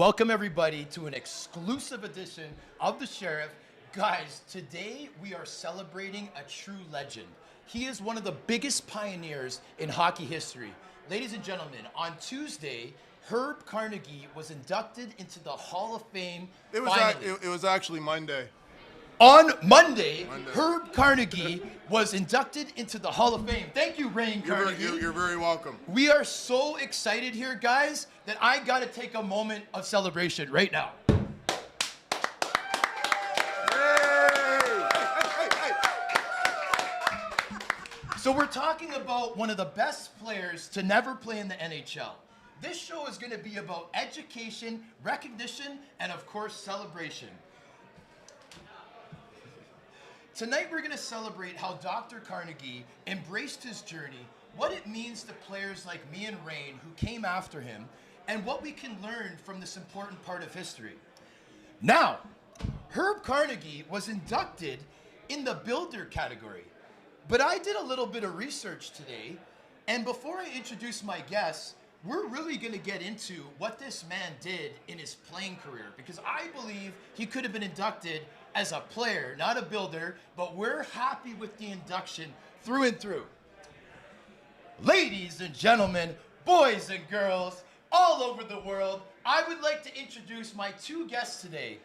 Welcome everybody to an exclusive edition of The Sheriff. Guys, today we are celebrating a true legend. He is one of the biggest pioneers in hockey history. Ladies and gentlemen, on Tuesday, Herb Carnegie was inducted into the Hall of Fame. It was actually Monday. On Monday, Herb Carnegie was inducted into the Hall of Fame. Thank you, Rane Carnegie. You're very welcome. We are so excited here, guys, that I got to take a moment of celebration right now. So we're talking about one of the best players to never play in the NHL. This show is going to be about education, recognition, and of course, celebration. Tonight we're going to celebrate how Dr. Carnegie embraced his journey, what it means to players like me and Rane who came after him, and what we can learn from this important part of history. Now, Herb Carnegie was inducted in the Builder category, but I did a little bit of research today, and before I introduce my guests, we're really going to get into what this man did in his playing career, because I believe he could have been inducted as a player, not a builder, but we're happy with the induction through and through. Ladies and gentlemen, boys and girls, all over the world, I would like to introduce my two guests today.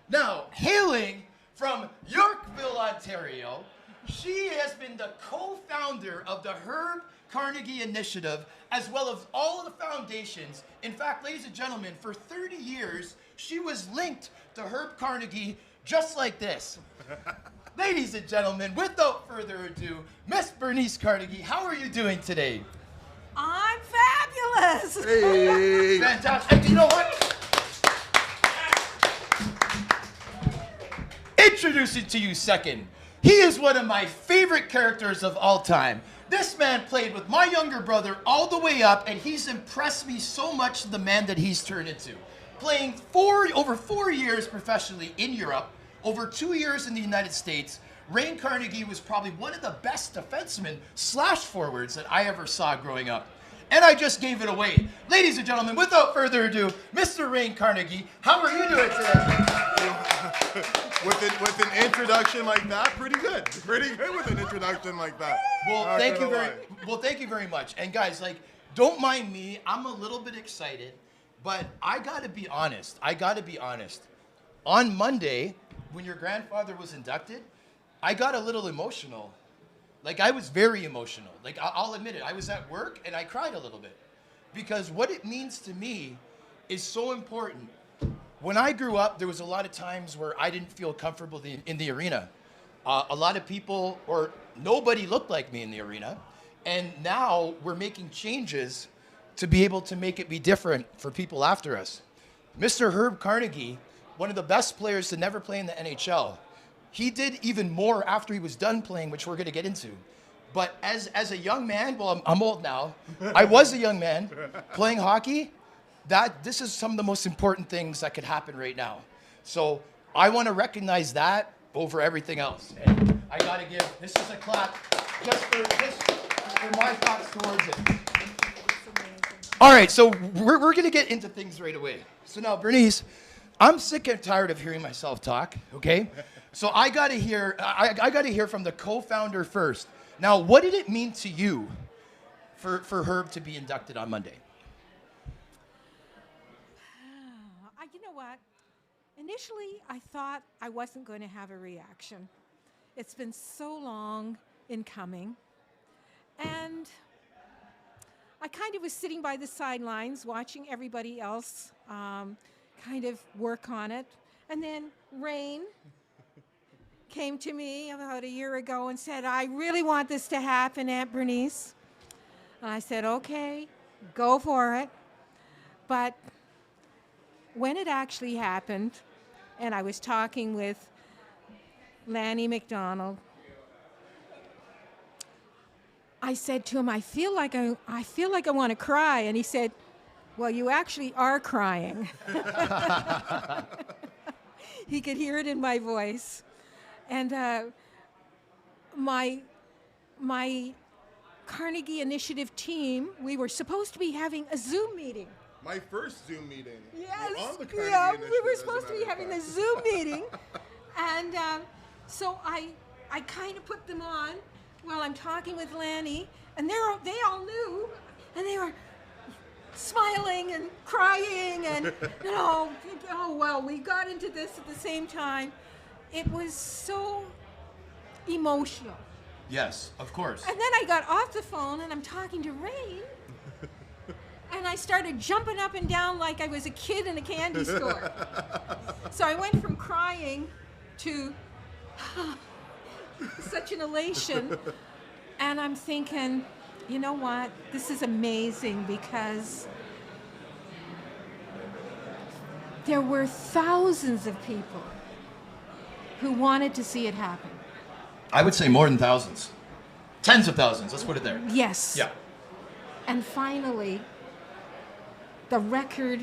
Now, hailing from Yorkville, Ontario, she has been the co-founder of the Herb Carnegie Initiative, as well as all of the foundations. In fact, ladies and gentlemen, for 30 years, she was linked to Herb Carnegie just like this. Ladies and gentlemen, without further ado, Miss Bernice Carnegie, how are you doing today? I'm fabulous. Hey. Fantastic. And you know what? Introducing to you second, he is one of my favorite characters of all time. This man played with my younger brother all the way up, and he's impressed me so much, the man that he's turned into. Playing over 4 years professionally in Europe, over 2 years in the United States, Rane Carnegie was probably one of the best defensemen / forwards that I ever saw growing up. And I just gave it away. Ladies and gentlemen, without further ado, Mr. Rane Carnegie, how are you doing today? With an introduction like that, pretty good. Pretty good with an introduction like that. Well, thank you very much. And guys, don't mind me. I'm a little bit excited. But I gotta be honest. On Monday, when your grandfather was inducted, I got a little emotional. I was very emotional. I'll admit it. I was at work and I cried a little bit. Because what it means to me is so important. When I grew up, there was a lot of times where I didn't feel comfortable in the arena. A lot of people, or nobody looked like me in the arena. And now we're making changes to be able to make it be different for people after us. Mr. Herb Carnegie, one of the best players to never play in the NHL. He did even more after he was done playing, which we're going to get into. But as a young man, well, I'm old now. I was a young man playing hockey. This is some of the most important things that could happen right now. So I want to recognize that over everything else. And I got to give, this is a clap just for my thoughts towards it. All right, so we're going to get into things right away. So now, Bernice, I'm sick and tired of hearing myself talk, okay? So I got to hear from the co-founder first. Now, what did it mean to you for Herb to be inducted on Monday? You know what? Initially, I thought I wasn't going to have a reaction. It's been so long in coming. And I kind of was sitting by the sidelines watching everybody else kind of work on it. And then Rane came to me about a year ago and said, I really want this to happen, Aunt Bernice. And I said, okay, go for it. But when it actually happened, and I was talking with Lanny McDonald, I said to him, I feel like I want to cry. And he said, well, you actually are crying. He could hear it in my voice. And my Carnegie Initiative team, we were supposed to be having a Zoom meeting My first Zoom meeting. Yes, On the Carnegie yeah, we Initiative, were as a supposed to be matter of having fact. this Zoom meeting, and so I kind of put them on while I'm talking with Lanny, and they all knew, and they were smiling and crying, and oh well, we got into this at the same time. It was so emotional. Yes, of course. And then I got off the phone and I'm talking to Rane. And I started jumping up and down like I was a kid in a candy store. So I went from crying to such an elation. And I'm thinking, you know what? This is amazing because there were thousands of people who wanted to see it happen. I would say more than thousands. Tens of thousands, let's put it there. Yes. Yeah. And finally, the record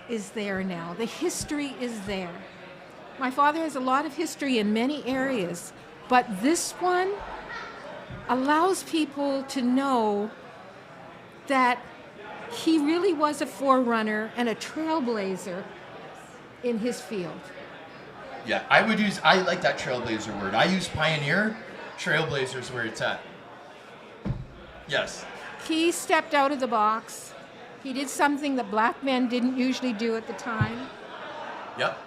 is there now. The history is there. My father has a lot of history in many areas, but this one allows people to know that he really was a forerunner and a trailblazer in his field. Yeah, I like that trailblazer word. I use pioneer, trailblazer's where it's at. Yes. He stepped out of the box. He did something that black men didn't usually do at the time. Yep.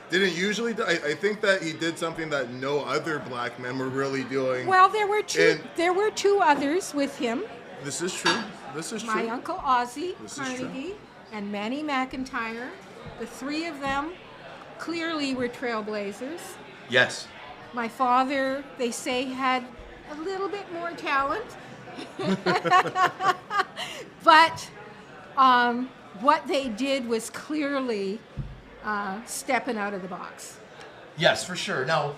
Didn't usually do, I think that he did something that no other black men were really doing. Well, there were And- two others with him. This is true. This is My true. uncle Ozzie This is true. Carnegie and Manny McIntyre. The three of them clearly were trailblazers. Yes. My father, they say, had a little bit more talent. But what they did was clearly stepping out of the box. Yes, for sure. Now,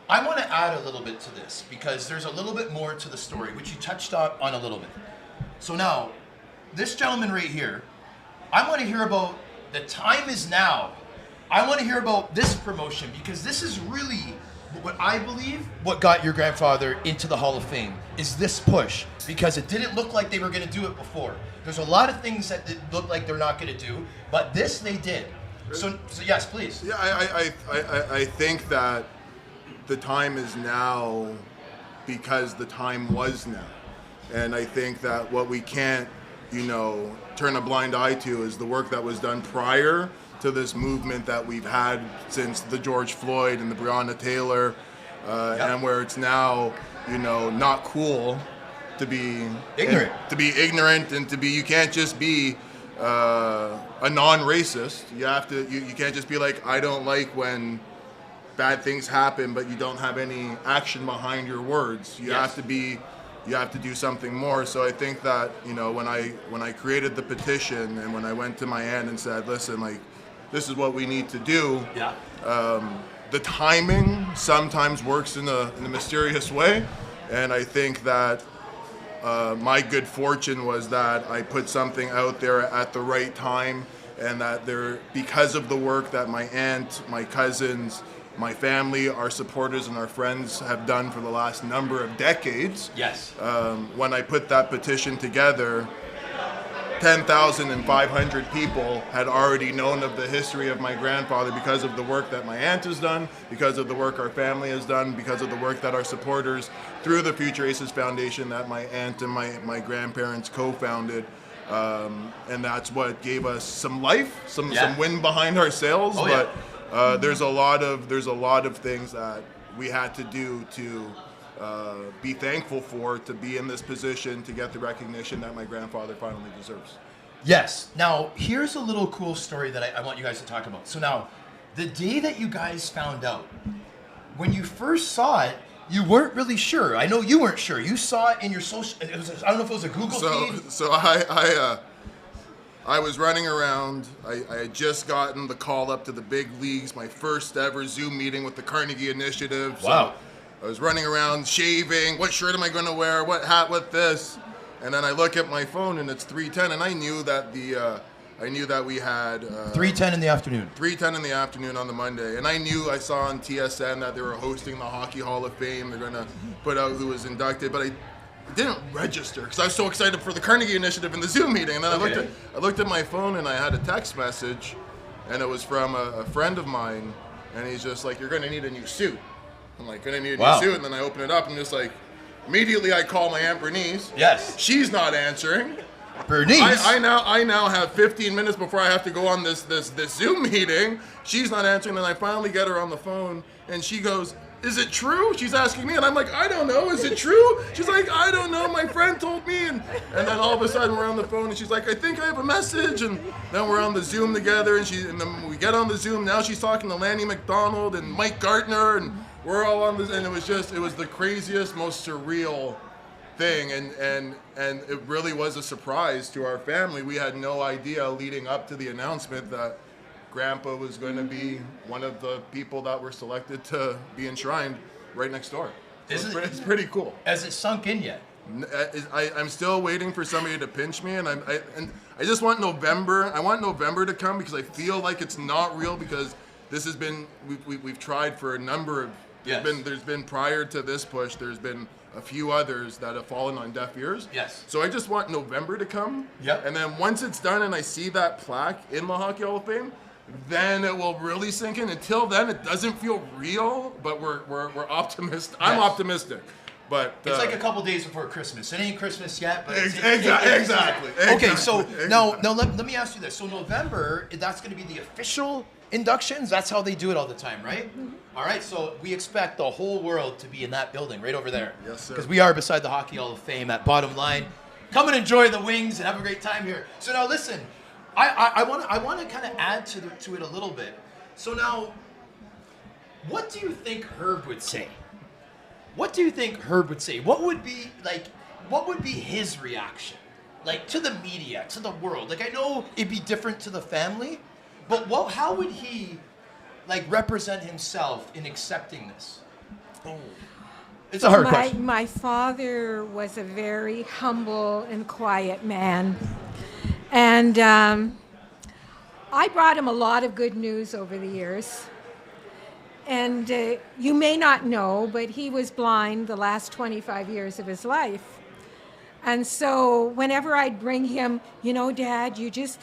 I want to add a little bit to this because there's a little bit more to the story, which you touched on a little bit. So now, this gentleman right here, I want to hear about the time is now. I want to hear about this promotion because this is really what I believe what got your grandfather into the Hall of Fame is this push because it didn't look like they were going to do it before. There's a lot of things that look like they're not going to do, but this they did. So yes, please. Yeah, I think that the time is now because the time was now. And I think that what we can't, turn a blind eye to is the work that was done prior to this movement that we've had since the George Floyd and the Breonna Taylor, and where it's now, not cool to be ignorant. You can't just be a non-racist. You can't just be like, I don't like when bad things happen, but you don't have any action behind your words. You have to do something more. So I think that, when I created the petition and when I went to my aunt and said, listen, like, this is what we need to do. Yeah. The timing sometimes works in a mysterious way. And I think that my good fortune was that I put something out there at the right time, and that because of the work that my aunt, my cousins, my family, our supporters, and our friends have done for the last number of decades. Yes. When I put that petition together, 10,500 people had already known of the history of my grandfather because of the work that my aunt has done, because of the work our family has done, because of the work that our supporters through the Future Aces Foundation that my aunt and my grandparents co-founded. And that's what gave us some life, some wind behind our sails. But there's a lot of things that we had to do to be thankful for, to be in this position, to get the recognition that my grandfather finally deserves. Yes. Now, here's a little cool story that I want you guys to talk about. So now, the day that you guys found out, when you first saw it, you weren't really sure. I know you weren't sure. You saw it in your social, I don't know if it was a Google feed. So I was running around. I had just gotten the call up to the big leagues, my first ever Zoom meeting with the Carnegie Initiative. Wow. So I was running around shaving. What shirt am I going to wear? What hat with this? And then I look at my phone and it's 3:10, and I knew that we had 3:10 in the afternoon. 3:10 in the afternoon on the Monday, and I saw on TSN that they were hosting the Hockey Hall of Fame. They're going to put out who was inducted, but didn't register because I was so excited for the Carnegie initiative in the Zoom meeting. And then I looked at my phone and I had a text message, and it was from a friend of mine, and he's just like, "You're gonna need a new suit." I'm like, "Gonna need a new suit?" And then I open it up and just like, immediately I call my Aunt Bernice. Yes. She's not answering. Bernice. I now have 15 minutes before I have to go on this Zoom meeting. She's not answering, and I finally get her on the phone, and she goes, "Is it true?" She's asking me, and I'm like, "I don't know. Is it true?" She's like, "I don't know. My friend told me." And then all of a sudden we're on the phone, and she's like, "I think I have a message." And then we're on the Zoom together, and then we get on the Zoom. Now she's talking to Lanny McDonald and Mike Gartner, and we're all on this, and it was the craziest, most surreal thing, and it really was a surprise to our family. We had no idea leading up to the announcement that Grandpa was going to be one of the people that were selected to be enshrined right next door. So it's pretty cool. Has it sunk in yet? I'm still waiting for somebody to pinch me, and I just want November. I want November to come because I feel like it's not real, because this has been we've tried for a number of. Yes. There's been prior to this push. There's been a few others that have fallen on deaf ears. Yes. So I just want November to come. Yep. And then once it's done and I see that plaque in the Hockey Hall of Fame, then it will really sink in. Until then, it doesn't feel real, but we're optimistic. I'm optimistic. But it's like a couple days before Christmas. It ain't Christmas yet, but exactly. Okay, so now let me ask you this. So November, that's going to be the official inductions. That's how they do it all the time, right? All right, so we expect the whole world to be in that building right over there. Yes, sir. Because we are beside the Hockey Hall of Fame at Bottomline. Come and enjoy the wings and have a great time here. So now listen, I want to kind of add to it a little bit. So now, what do you think Herb would say? What do you think Herb would say? What would be his reaction? Like, to the media, to the world? Like, I know it'd be different to the family, but how would he, like, represent himself in accepting this? It's a hard question. My father was a very humble and quiet man. And I brought him a lot of good news over the years. And you may not know, but he was blind the last 25 years of his life. And so whenever I'd bring him, Dad, you just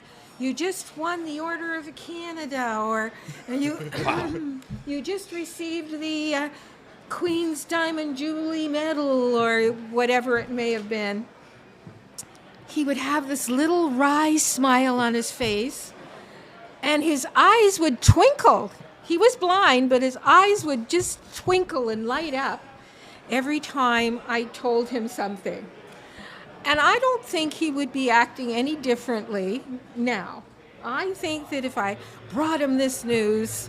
won the Order of Canada, or you just received the Queen's Diamond Jubilee Medal, or whatever it may have been, he would have this little wry smile on his face, and his eyes would twinkle. He was blind, but his eyes would just twinkle and light up every time I told him something. And I don't think he would be acting any differently now. I think that if I brought him this news,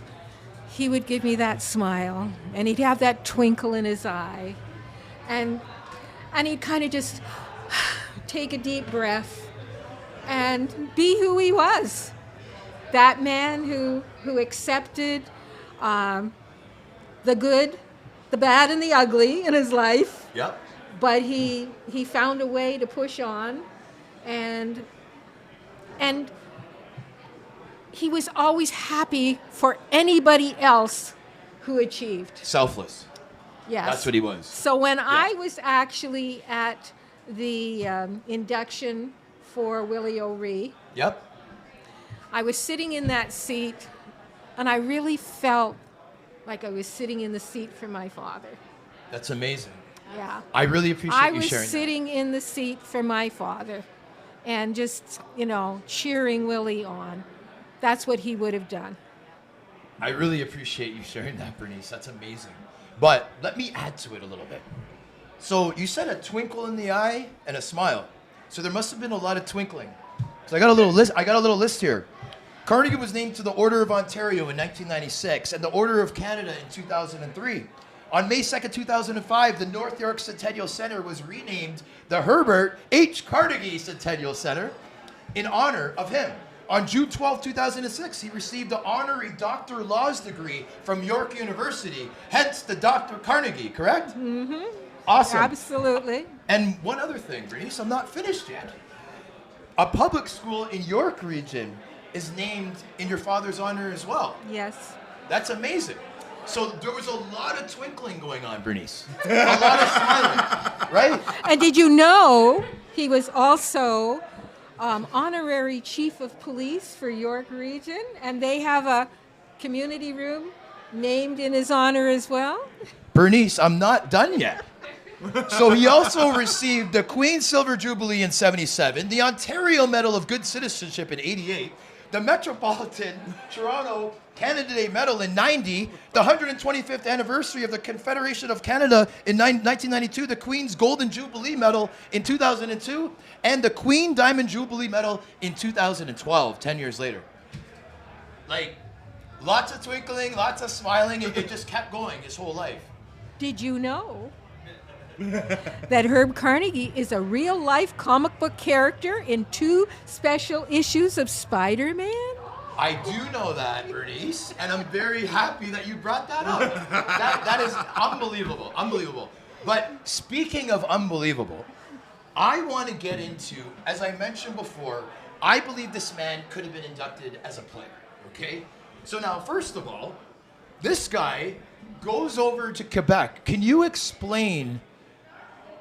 he would give me that smile, and he'd have that twinkle in his eye. And he'd kind of just take a deep breath and be who he was. That man who accepted the good, the bad, and the ugly in his life. Yep. But he found a way to push on, and he was always happy for anybody else who achieved. Selfless. Yes. That's what he was. So when I was actually at the induction for Willie O'Ree, Yep. I was sitting in that seat, and I really felt like I was sitting in the seat for my father. That's amazing. Yeah. I really appreciate you sharing I was sitting in the seat for my father and just, cheering Willie on. That's what he would have done. I really appreciate you sharing that, Bernice. That's amazing. But let me add to it a little bit. So you said a twinkle in the eye and a smile. So there must have been a lot of twinkling. So I got a little list here. Carnegie was named to the Order of Ontario in 1996 and the Order of Canada in 2003. On May 2nd, 2005, the North York Centennial Center was renamed the Herbert H. Carnegie Centennial Center in honor of him. On June 12, 2006, he received the honorary Doctor of Laws degree from York University, hence the Dr. Carnegie, correct? Mm-hmm. Awesome. Absolutely. And one other thing, Bernice, I'm not finished yet. A public school in York region is named in your father's honor as well. Yes. That's amazing. So there was a lot of twinkling going on, Bernice. A lot of smiling. right? And did you know he was also honorary chief of police for York Region, and they have a community room named in his honor as well? Bernice, I'm not done yet. So he also received the Queen's Silver Jubilee in 77, the Ontario Medal of Good Citizenship in 88, the Metropolitan Toronto Canada Day Medal in 90, the 125th anniversary of the Confederation of Canada in 1992, the Queen's Golden Jubilee Medal in 2002, and the Queen Diamond Jubilee Medal in 2012, 10 years later. Like, lots of twinkling, lots of smiling, it just kept going his whole life. Did you know that Herb Carnegie is a real-life comic book character in 2 special issues of Spider-Man? I do know that, Bernice, and I'm very happy that you brought that up. That is unbelievable, unbelievable. But speaking of unbelievable, I want to get into, as I mentioned before, I believe this man could have been inducted as a player, okay? So now, first of all, this guy goes over to Quebec. Can you explain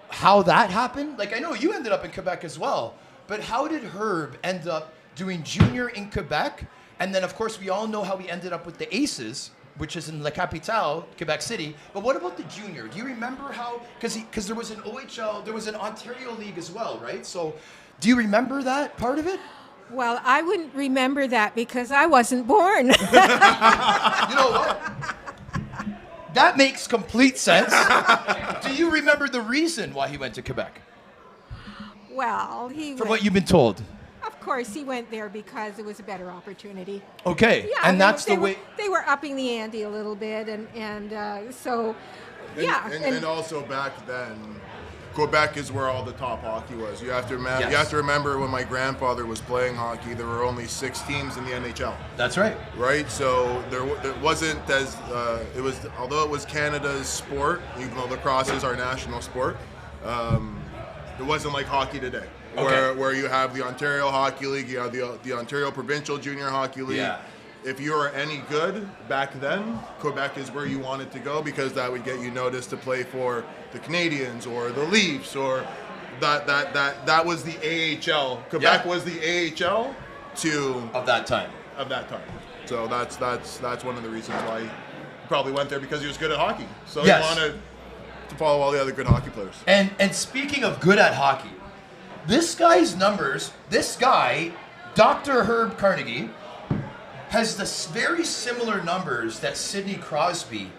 how that happened? Like, I know you ended up in Quebec as well, but how did Herb end up doing junior in Quebec? And then, of course, we all know how he ended up with the Aces, which is in La Capitale, Quebec City. But what about the junior? Do you remember how? Because there was an OHL, there was an Ontario League as well, right? So do you remember that part of it? Well, I wouldn't remember that because I wasn't born. You know what? That makes complete sense. Do you remember the reason why he went to Quebec? Well, From what you've been told. Of course, he went there because it was a better opportunity. Okay, Yeah, and that's the way. They were upping the ante a little bit, and so, And, yeah. and also back then, Quebec is where all the top hockey was. You have to remember. Yes. You have to remember when my grandfather was playing hockey, there were only 6 teams in the NHL. That's right. Right, so there wasn't as it was. Although it was Canada's sport, even though lacrosse is our national sport, it wasn't like hockey today, where you have the Ontario Hockey League, you have the Ontario Provincial Junior Hockey League. Yeah. If you were any good back then, Quebec is where you wanted to go because that would get you noticed to play for the Canadians or the Leafs or that was the AHL. Quebec was the AHL Of that time. So that's one of the reasons why he probably went there, because he was good at hockey. So Yes. he wanted to follow all the other good hockey players. And speaking of good at hockey, this guy's numbers, this guy, Dr. Herb Carnegie, has the very similar numbers that Sidney Crosby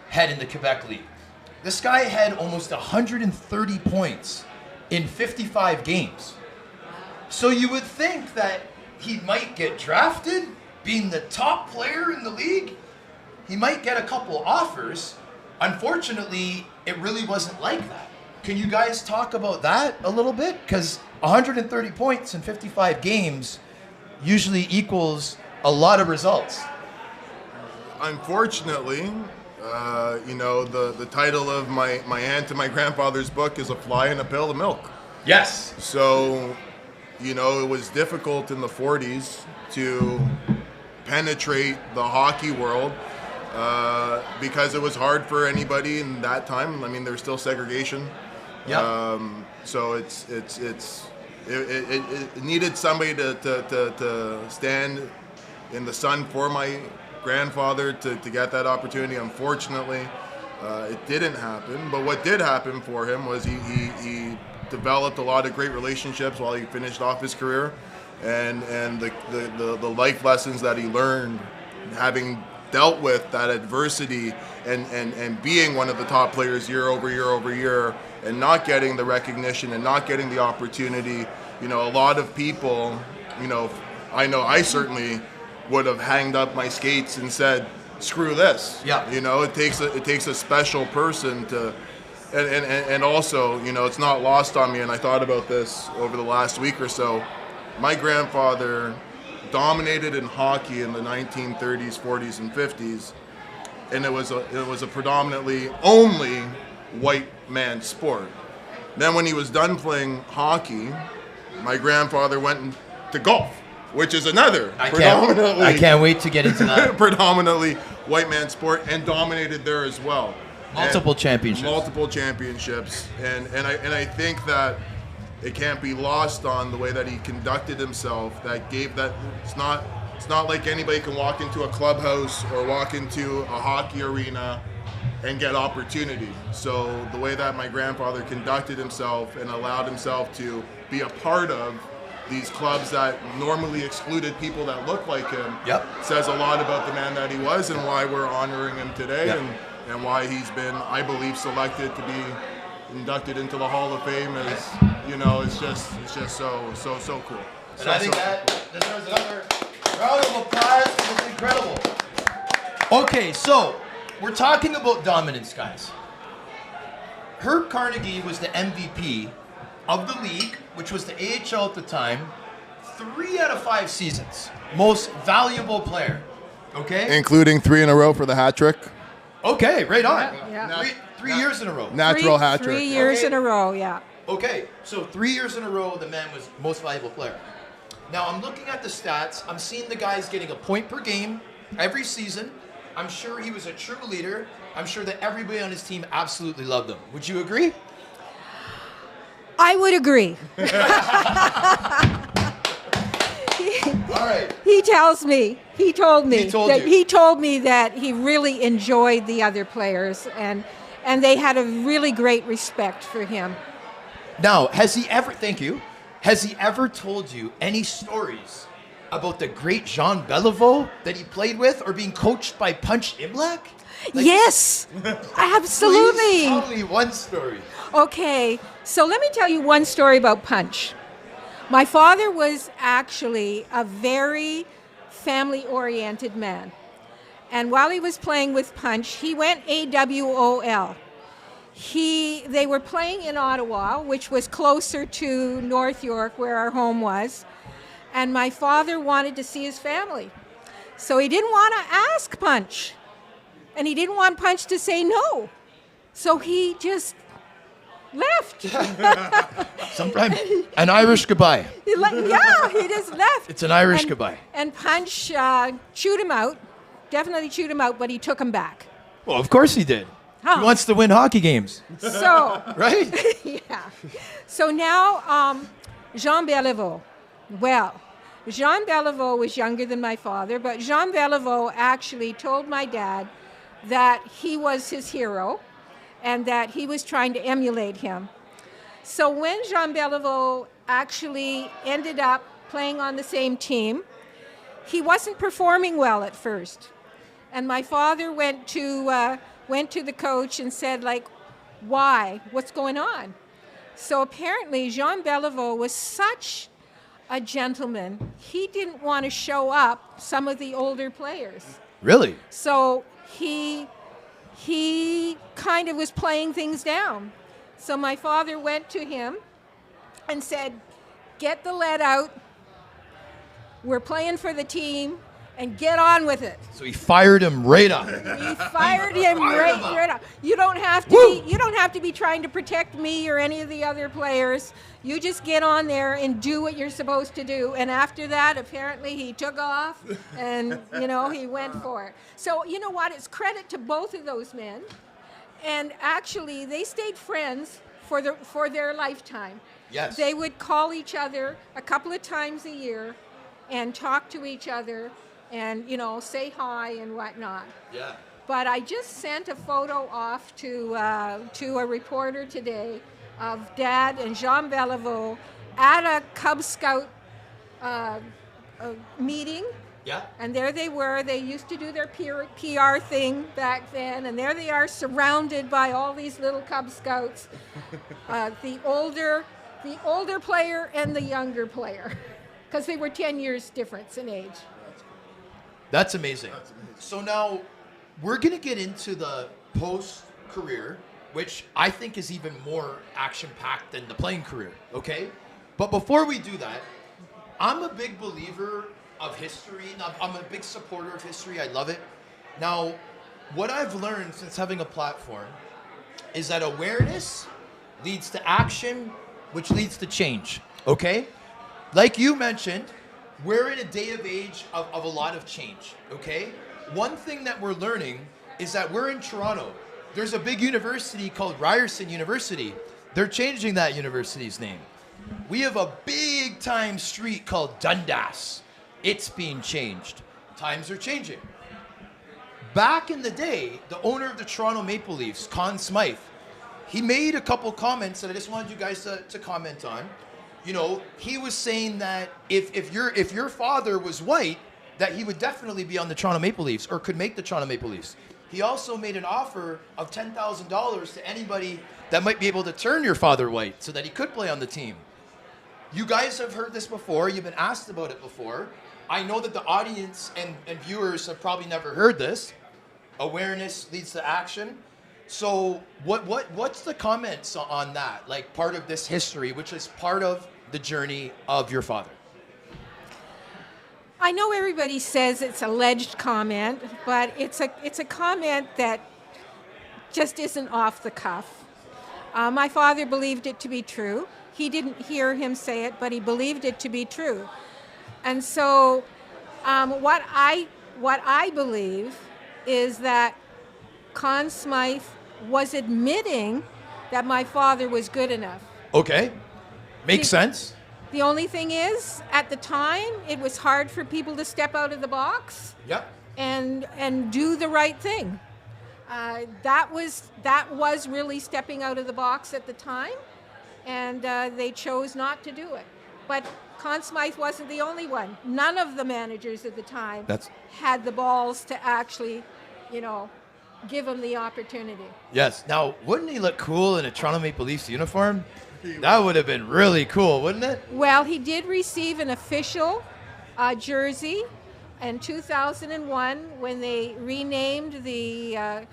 had in the Quebec League. This guy had almost 130 points in 55 games. So you would think that he might get drafted, being the top player in the league. He might get a couple offers. Unfortunately, it really wasn't like that. Can you guys talk about that a little bit? Because 130 points in 55 games usually equals a lot of results. Unfortunately, the title of my aunt and my grandfather's book is A Fly in a Pail of Milk. Yes. So, it was difficult in the 40s to penetrate the hockey world because it was hard for anybody in that time. I mean, there's still segregation. Yeah. So it needed somebody to stand in the sun for my grandfather to get that opportunity. Unfortunately, it didn't happen. But what did happen for him was he developed a lot of great relationships while he finished off his career, and the life lessons that he learned, having dealt with that adversity and being one of the top players year over year, and not getting the recognition and not getting the opportunity. A lot of people, I know I certainly would have hanged up my skates and said, "Screw this." Yeah. It takes a special person to, and also, it's not lost on me. And I thought about this over the last week or so. My grandfather dominated in hockey in the 1930s, 40s, and 50s, and it was a predominantly only white man sport. Then when he was done playing hockey, my grandfather went to golf, which is another I can't wait to get into that. predominantly white man sport, and dominated there as well. Multiple championships. Multiple championships. And I think that it can't be lost on the way that he conducted himself. It's not like anybody can walk into a clubhouse or walk into a hockey arena and get opportunity. So the way that my grandfather conducted himself and allowed himself to be a part of these clubs that normally excluded people that look like him says a lot about the man that he was and why we're honoring him today and why he's been, I believe, selected to be inducted into the Hall of Fame. It's just so cool. And I think that deserves another round of applause. It was incredible. Okay, so we're talking about dominance, guys. Herb Carnegie was the MVP of the league, which was the AHL at the time, 3 out of 5 seasons. Most valuable player. Okay? Including 3 in a row for the hat trick. Okay, right on. Yeah. Three years in a row. Natural hat trick. 3 years in a row, yeah. Okay, so 3 years in a row, the man was most valuable player. Now, I'm looking at the stats. I'm seeing the guys getting a point per game every season. I'm sure he was a true leader. I'm sure that everybody on his team absolutely loved him. Would you agree? I would agree. All right. He told me that he really enjoyed the other players and they had a really great respect for him. Now, has he ever told you any stories about the great Jean Beliveau that he played with or being coached by Punch Imlach? Yes, absolutely. Please tell me one story. Okay, so let me tell you one story about Punch. My father was actually a very family-oriented man. And while he was playing with Punch, he went AWOL. They were playing in Ottawa, which was closer to North York, where our home was. And my father wanted to see his family. So he didn't want to ask Punch. And he didn't want Punch to say no. So he just left. Sometimes an Irish goodbye. He just left. It's an Irish goodbye. And Punch chewed him out, definitely chewed him out, but he took him back. Well, of course he did. Huh. He wants to win hockey games. So, right? yeah. So now, Jean Beliveau. Well, Jean Beliveau was younger than my father, but Jean Beliveau actually told my dad that he was his hero and that he was trying to emulate him. So when Jean Beliveau actually ended up playing on the same team, he wasn't performing well at first. And my father went to the coach and said, like, why? What's going on? So apparently Jean Beliveau was such a gentleman, he didn't want to show up some of the older players. Really? So he kind of was playing things down. So my father went to him and said, get the lead out. We're playing for the team and get on with it. So he fired him right up. He fired him right up. You don't have to be trying to protect me or any of the other players. You just get on there and do what you're supposed to do. And after that, apparently he took off and, he went for it. So, you know what? It's credit to both of those men. And actually, they stayed friends for their lifetime. Yes. They would call each other a couple of times a year and talk to each other and, say hi and whatnot. Yeah. But I just sent a photo off to a reporter today of Dad and Jean Beliveau at a Cub Scout meeting. Yeah. And there they were. They used to do their PR thing back then, and there they are, surrounded by all these little Cub Scouts, the older player and the younger player, because they were 10 years difference in age. That's amazing. So now we're going to get into the post-career, which I think is even more action-packed than the playing career, okay? But before we do that, I'm a big believer of history. I'm a big supporter of history. I love it. Now, what I've learned since having a platform is that awareness leads to action, which leads to change, okay? Like you mentioned, we're in a day of age of a lot of change, okay? One thing that we're learning is that we're in Toronto, there's a big university called Ryerson University. They're changing that university's name. We have a big time street called Dundas. It's being changed. Times are changing. Back in the day, the owner of the Toronto Maple Leafs, Conn Smythe, he made a couple comments that I just wanted you guys to comment on. You know, he was saying that if your father was white, that he would definitely be on the Toronto Maple Leafs or could make the Toronto Maple Leafs. He also made an offer of $10,000 to anybody that might be able to turn your father white so that he could play on the team. You guys have heard this before. You've been asked about it before. I know that the audience and viewers have probably never heard this. Awareness leads to action. So what's the comments on that? Like part of this history, which is part of the journey of your father. I know everybody says it's alleged comment, but it's a comment that just isn't off the cuff. My father believed it to be true. He didn't hear him say it, but he believed it to be true. And so what I believe is that Conn Smythe was admitting that my father was good enough. Okay. Makes sense. The only thing is, at the time, it was hard for people to step out of the box. Yep. And do the right thing. That was really stepping out of the box at the time, and they chose not to do it. But Conn Smythe wasn't the only one. None of the managers at the time had the balls to actually, give him the opportunity. Yes. Now, wouldn't he look cool in a Toronto Maple Leafs uniform? That would have been really cool, wouldn't it? Well, he did receive an official jersey in 2001 when they renamed the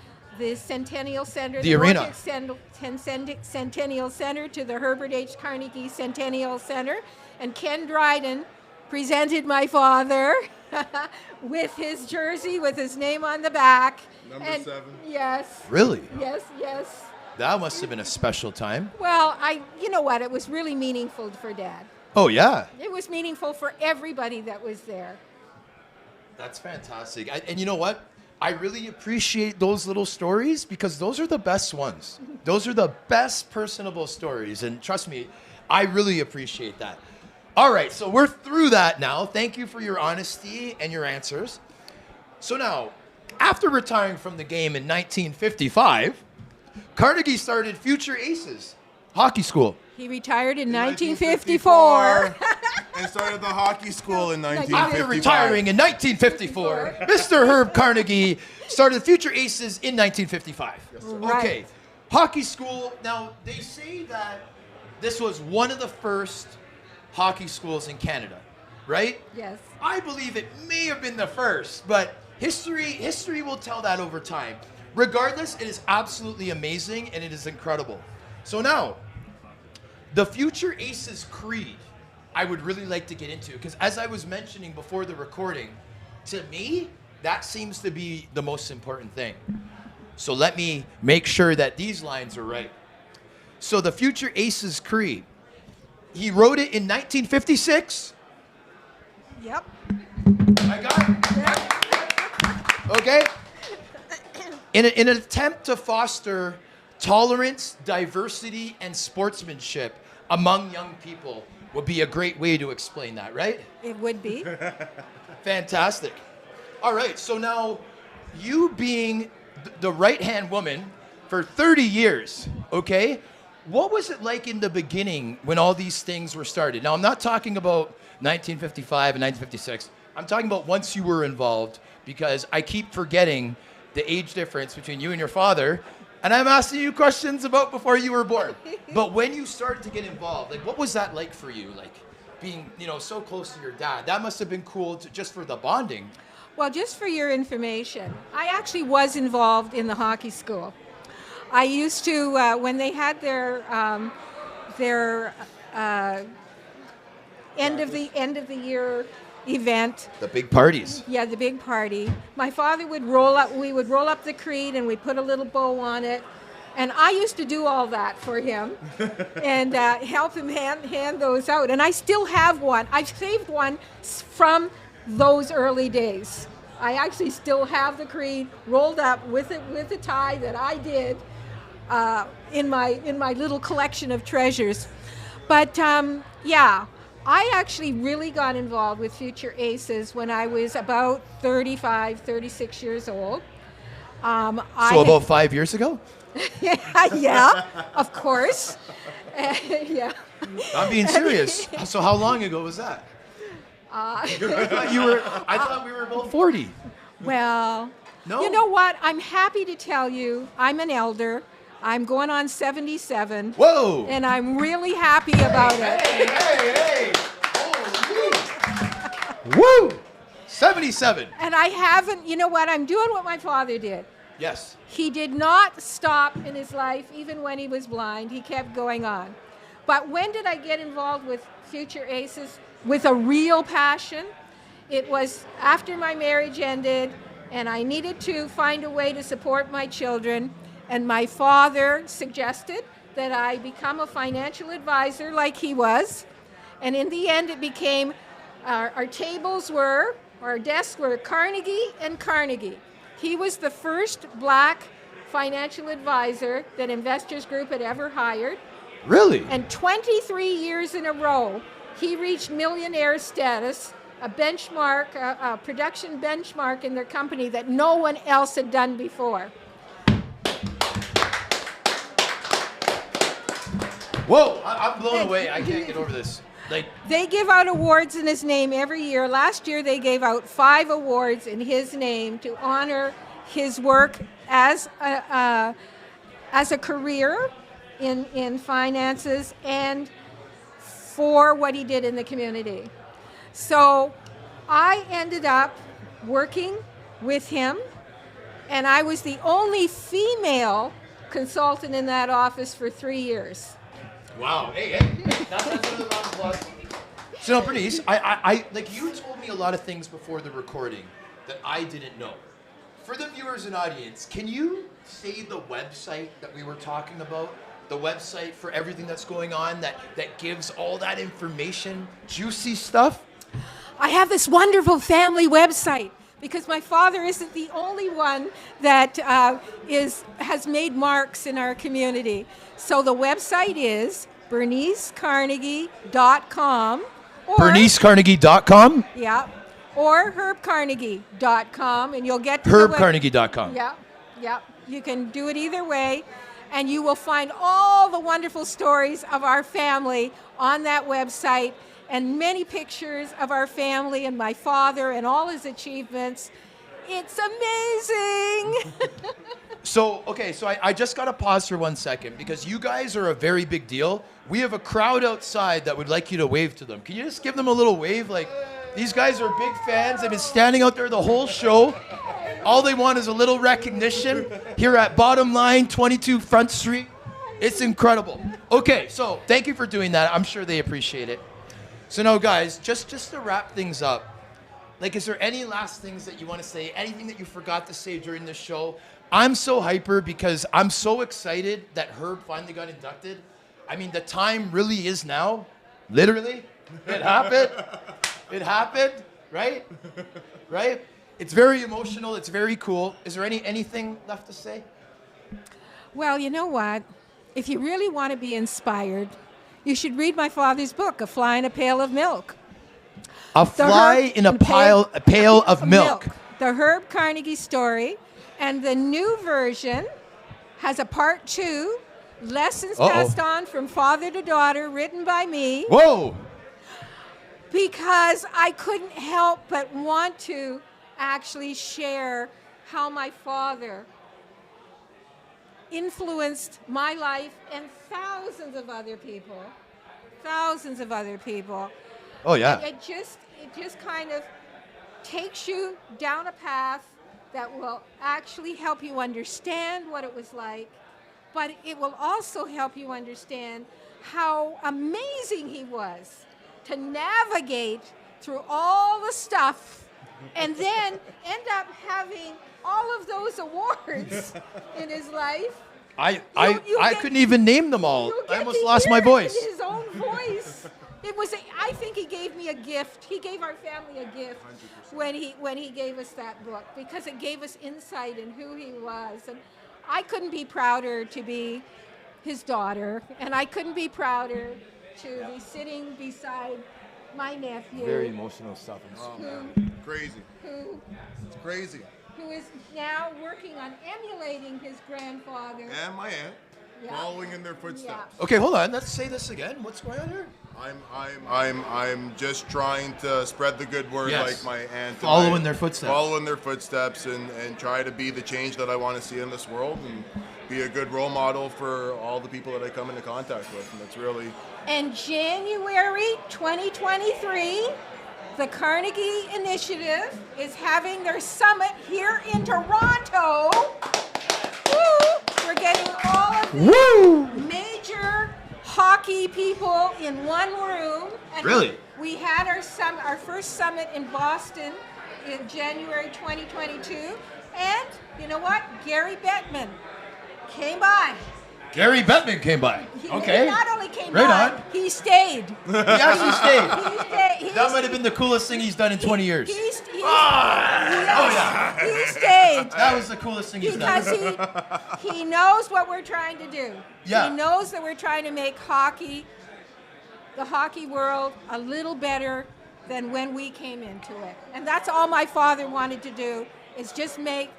Centennial Center, the arena, Centennial Center, to the Herbert H. Carnegie Centennial Center, and Ken Dryden presented my father with his jersey with his name on the back. Number 7. Yes. Really? Yes. That must have been a special time. Well, you know what? It was really meaningful for Dad. Oh, yeah. It was meaningful for everybody that was there. That's fantastic. And you know what? I really appreciate those little stories because those are the best ones. Those are the best personable stories. And trust me, I really appreciate that. All right, so we're through that now. Thank you for your honesty and your answers. So now, after retiring from the game in 1955, Carnegie started Future Aces Hockey School. He retired in 1954. And started the hockey school in 1955. After retiring in 1954, Mr. Herb Carnegie started Future Aces in 1955. Yes, right. Okay, hockey school. Now, they say that this was one of the first hockey schools in Canada, right? Yes. I believe it may have been the first, but history will tell that over time. Regardless, it is absolutely amazing and it is incredible. So now, the Future Aces Creed, I would really like to get into, because as I was mentioning before the recording, to me, that seems to be the most important thing. So let me make sure that these lines are right. So the Future Aces Creed, he wrote it in 1956. Yep. I got it. Okay. In an attempt to foster tolerance, diversity, and sportsmanship among young people would be a great way to explain that, right? It would be. Fantastic. All right, so now you being the right-hand woman for 30 years, okay? What was it like in the beginning when all these things were started? Now, I'm not talking about 1955 and 1956. I'm talking about once you were involved, because I keep forgetting the age difference between you and your father, and I'm asking you questions about before you were born. But when you started to get involved, like, what was that like for you? Like, being, so close to your dad. That must have been cool just for the bonding. Well, just for your information, I actually was involved in the hockey school. I used to, when they had their end of the year event. The big parties. Yeah, the big party. My father would we would roll up the creed and we'd put a little bow on it. And I used to do all that for him and help him hand those out. And I still have one. I've saved one from those early days. I actually still have the creed rolled up with the tie that I did in my little collection of treasures. But yeah, I actually really got involved with Future Aces when I was about 35, 36 years old. So about 5 years ago? Yeah, of course. Yeah. I'm being serious. So how long ago was that? I thought we were about 40. Well, No? you know what? I'm happy to tell you I'm an elder. I'm going on 77. Whoa! And I'm really happy about it. Hey! Holy! Woo! 77. And I haven't, you know what? I'm doing what my father did. Yes. He did not stop in his life, even when he was blind. He kept going on. But when did I get involved with Future Aces with a real passion? It was after my marriage ended, and I needed to find a way to support my children. And my father suggested that I become a financial advisor like he was. And in the end, it became, our desks were Carnegie and Carnegie. He was the first black financial advisor that Investors Group had ever hired. Really? And 23 years in a row, he reached millionaire status, a benchmark, a production benchmark in their company that no one else had done before. Whoa! I'm blown away. I can't get over this. They give out awards in his name every year. Last year, they gave out 5 awards in his name to honor his work as a career in finances and for what he did in the community. So I ended up working with him, and I was the only female consultant in that office for 3 years. Wow. Hey. That's another round of applause. So now, Bernice, I like you told me a lot of things before the recording that I didn't know. For the viewers and audience, can you say the website that we were talking about? The website for everything that's going on that gives all that information, juicy stuff? I have this wonderful family website because my father isn't the only one that has made marks in our community. So the website is BerniceCarnegie.com. BerniceCarnegie.com? Yeah. Or HerbCarnegie.com, and you'll get to HerbCarnegie.com. Yeah. You can do it either way, and you will find all the wonderful stories of our family on that website, and many pictures of our family and my father and all his achievements. It's amazing. So I just got to pause for 1 second because you guys are a very big deal. We have a crowd outside that would like you to wave to them. Can you just give them a little wave? Like, these guys are big fans. They've been standing out there the whole show. All they want is a little recognition here at Bottomline, 22 Front Street. It's incredible. Okay, so thank you for doing that. I'm sure they appreciate it. So now, guys, just to wrap things up, like, is there any last things that you want to say? Anything that you forgot to say during this show? I'm so hyper because I'm so excited that Herb finally got inducted. I mean, the time really is now. Literally. It happened. It happened, right? Right? It's very emotional. It's very cool. Is there anything left to say? Well, you know what? If you really want to be inspired, you should read my father's book, A Fly in a Pail of Milk. A fly in a pail of milk. The Herb Carnegie story. And the new version has a part 2, lessons passed on from father to daughter, written by me. Whoa! Because I couldn't help but want to actually share how my father influenced my life and thousands of other people. Oh, yeah. It just kind of takes you down a path that will actually help you understand what it was like, but it will also help you understand how amazing he was to navigate through all the stuff and then end up having all of those awards in his life. I couldn't even name them all. I almost lost my voice. His own voice. It I think he gave me a gift. He gave our family a gift 100%. when he gave us that book, because it gave us insight in who he was. And I couldn't be prouder to be his daughter, and I couldn't be prouder to be sitting beside my nephew. Very emotional stuff. Oh man, crazy. It's crazy. Who is now working on emulating his grandfather. And my aunt, Yeah. following in their footsteps. Okay, hold on. Let's say this again. What's going on here? I'm just trying to spread the good word, Yes. like my aunt. Following their footsteps. Following their footsteps, and try to be the change that I want to see in this world, and be a good role model for all the people that I come into contact with. And it's really. And January 2023, the Carnegie Initiative is having their summit here in Toronto. Woo! We're getting all of the major hockey people in one room. And Really? We had our first summit in Boston in January 2022. And you know what? Gary Bettman came by. Gary Bettman came by. He Okay. not only came Right by, on. he stayed. He actually stayed. He That might have been the coolest thing he's done in 20 years. He Oh, yeah. He stayed That was the coolest thing he's because done. he knows what we're trying to do. Yeah. He knows that we're trying to make hockey, the hockey world, a little better than when we came into it. And that's all my father wanted to do, is just make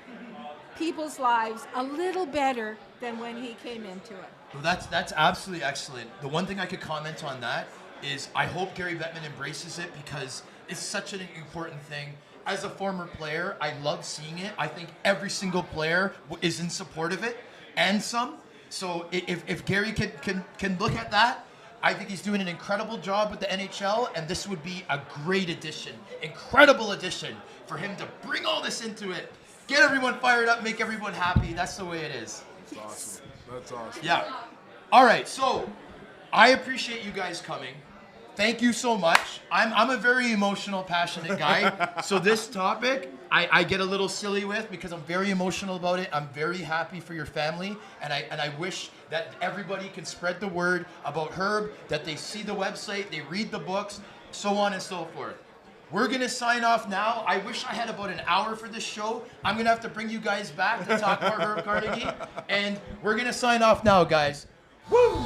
people's lives a little better than when he came into it. Well, that's absolutely excellent. The one thing I could comment on that is I hope Gary Bettman embraces it, because it's such an important thing. As a former player, I love seeing it. I think every single player is in support of it, and some. So if Gary can look at that, I think he's doing an incredible job with the NHL, and this would be a great addition, incredible addition for him to bring all this into it, get everyone fired up, make everyone happy. That's the way it is. That's awesome. That's awesome. Yeah. All right. So I appreciate you guys coming. Thank you so much. I'm a very emotional, passionate guy. So this topic I get a little silly with, because I'm very emotional about it. I'm very happy for your family, and I wish that everybody can spread the word about Herb, that they see the website, they read the books, so on and so forth. We're going to sign off now. I wish I had about an hour for this show. I'm going to have to bring you guys back to talk more Herb Carnegie. And we're going to sign off now, guys. Woo!